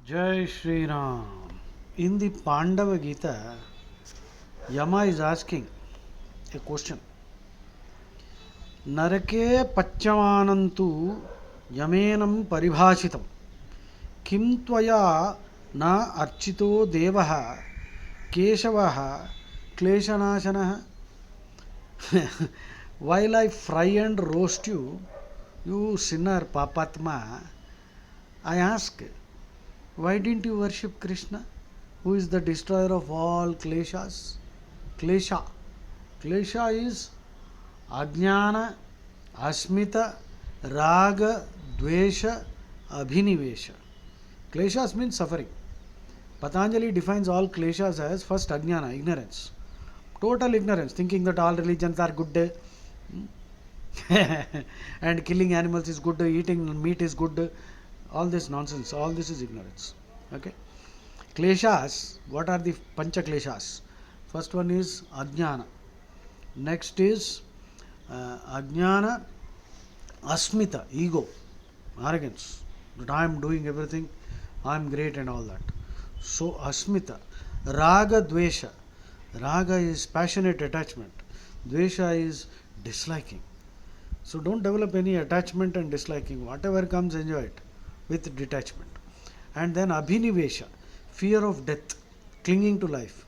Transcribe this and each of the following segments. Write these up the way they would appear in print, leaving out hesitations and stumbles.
Jai Shri Ram. In the Pandava Gita, Yama is asking a question. Narake Pachamanantu Yamenam Paribhashitam Kim Tvaya Na Archito Devaha Keshavaha Kleshanashanaha. While I fry and roast you, you sinner Papatma, I ask, why didn't you worship Krishna, who is the destroyer of all kleshas? Klesha. Klesha is Ajnana, Asmita, Raga, Dvesha, Abhinivesha. Kleshas means suffering. Patanjali defines all kleshas as first Ajnana, ignorance. Total ignorance, thinking that all religions are good and killing animals is good, eating meat is good. All this nonsense, all this is ignorance. Okay. Kleshas, what are the pancha kleshas? First one is Ajnana. Next is Ajnana, Asmita, ego, arrogance, that I am doing everything, I am great and all that. So, Asmita. Raga, Dvesha. Raga is passionate attachment, Dvesha is disliking. So, don't develop any attachment and disliking. Whatever comes, enjoy it with detachment. And then Abhinivesha, fear of death, clinging to life.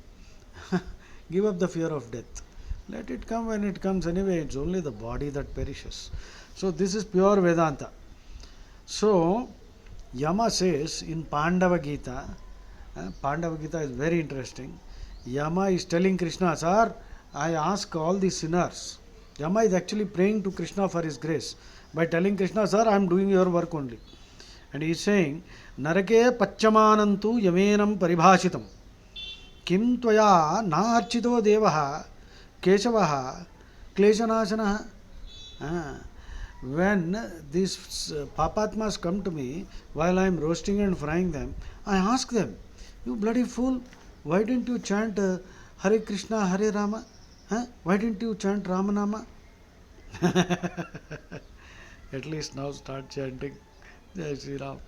Give up the fear of death. Let it come when it comes anyway. It's only the body that perishes. So this is pure Vedanta. So Yama says in Pandava Gita, Pandava Gita is very interesting. Yama is telling Krishna, Sir, I ask all the sinners. Yama is actually praying to Krishna for his grace by telling Krishna, Sir, I am doing your work only. And he is saying, Narake Pachamanantu Yamenam Paribhashitam. Kim Tvaya Na Archito Devaha Keshavaha Kleshanashanaha. When these papatmas come to me while I am roasting and frying them, I ask them, you bloody fool, why didn't you chant Hare Krishna, Hare Rama? Why didn't you chant Ramanama? At least now start chanting Jai Shri Ram.